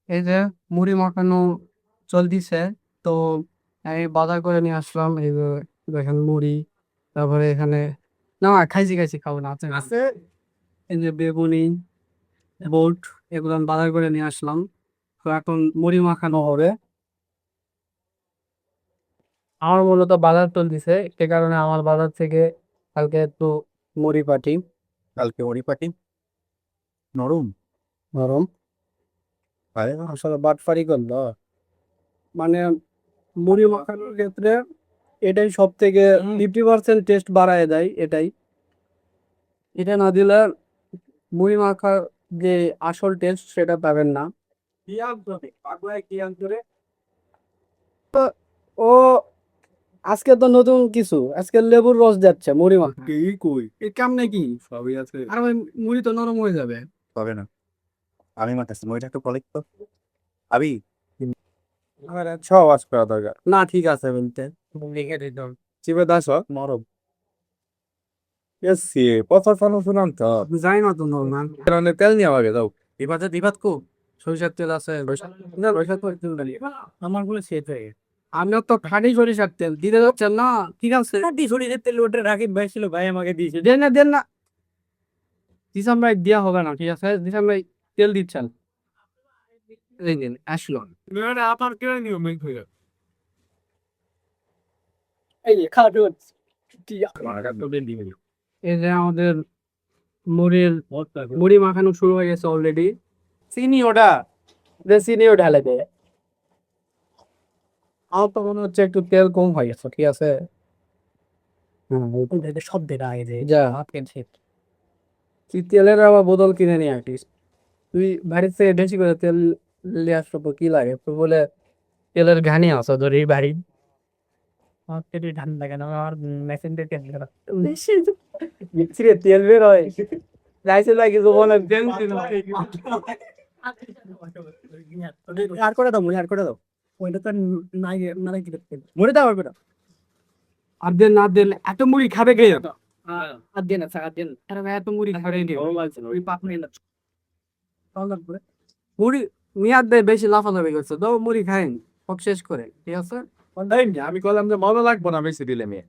এই যে মুড়ি মাখানো চলতিছে। তো আমি বাজার করে নিয়ে আসলাম। এই যে দেখেন মুড়ি, তারপরে এখানে না খাইছি খাইছি খাবো না আছে আছে। এই যে বেগুনি, বোট, এগুলো আমি বাজার করে নিয়ে আসলাম। তো এখন মুড়ি মাখানো হবে। আমার মূলত বাজার চলতিছে, সে কারণে আমার বাজার থেকে কালকে একটু মুড়ি পাঠি। কালকে পরিপাটি নরম। নরম আরে আসলে বাটফারি করলো মানে মুড়ি মাখানোর ক্ষেত্রে এটাই সব থেকে 50% টেস্ট বাড়ায় দেয়। এটাই, এটা না দিলে মুড়ি মাখার যে আসল টেস্ট সেটা পাবেন না। কি আন্তরে পাগলায় কি আন্তরে তো ও আজকে তো নতুন কিছু, আজকে লেবুর রস যাচ্ছে মুড়ি মাখা। কি কই এর কাম নাকি? সবই আছে। আর ওই মুড়ি তো নরম হয়ে যাবে। হবে না, আমি মাখাচ্ছি মইটা একটু কলেক্ট তো আবি আমার ছ ওয়াজ করা দরকার। না ঠিক আছে বলতে লিখে দিতাম। চিবে দাস নরম এসি পথর ফানো শুনাম তো যাই না তো নরমান কারণে তেল নিয়ে আমাকে দাও। দিবাত কো সরিষার তেল আছে? না সরিষার তেল নাই আমার গুলো শেষ হয়ে গেছে। আমিও তো খাঁটি সরিষার তেল দিতে যাচ্ছেন না? ঠিক আছে, খাঁটি সরিষার তেল ওটা রাকিব ভাই ছিল, ভাই আমাকে দিয়েছে। দেন না দেন না, দিশাম ভাই দেওয়া হবে না। ঠিক আছে, দিশাম ভাই তেল দিচ্ছেন, এই দিন আসলো। আপনার কেন নিয়ম হয়ে যাবে এই যে খাটুন মারা তো দিন দিবে। এই যে আমাদের মুড়ির মুড়ি মাখানো শুরু হয়ে গেছে অলরেডি। চিনি ওটা, যে চিনিও ঢালে দেয়। আমার তো মনে হচ্ছে একটু তেল কম হয়ে গেছে। ঠিক আছে, সব দেটা আগে যে যা তুই তেলের আবার বোতল কিনে নিয়ে আসিস। তুই বাড়ির থেকে বেশি করে তেল নিয়ে আসলো তো কি লাগে তো বলে তেলের ঘানি আছে ধর এই বাড়ি। আমার তেল ঠান্ডা কেন? আমার মেশিন থেকে তেল বের হয়। মেশিনে তেল বের হয়, লাইসে লাগে বলে তেল ছিল। আর করে দাও মুড়ি, আর করে দাও। ওইটা তো নাই মানে কি মুড়ি দাও আর করে দাও। আর দেন না দেন এত মুড়ি খাবে কে? আর দেন না, আর দেন আরে ভাই এত মুড়ি খাবে নি ওই পাপ নেই না। তাহলে করে মুড়ি মিয়াদ দেয় বেশি লাফালাফি করছে তো মুড়ি খাইন সব শেষ করে। ঠিক আছে, আমি কইলাম যে মজা লাগবো না বেশি দিলে মেয়ে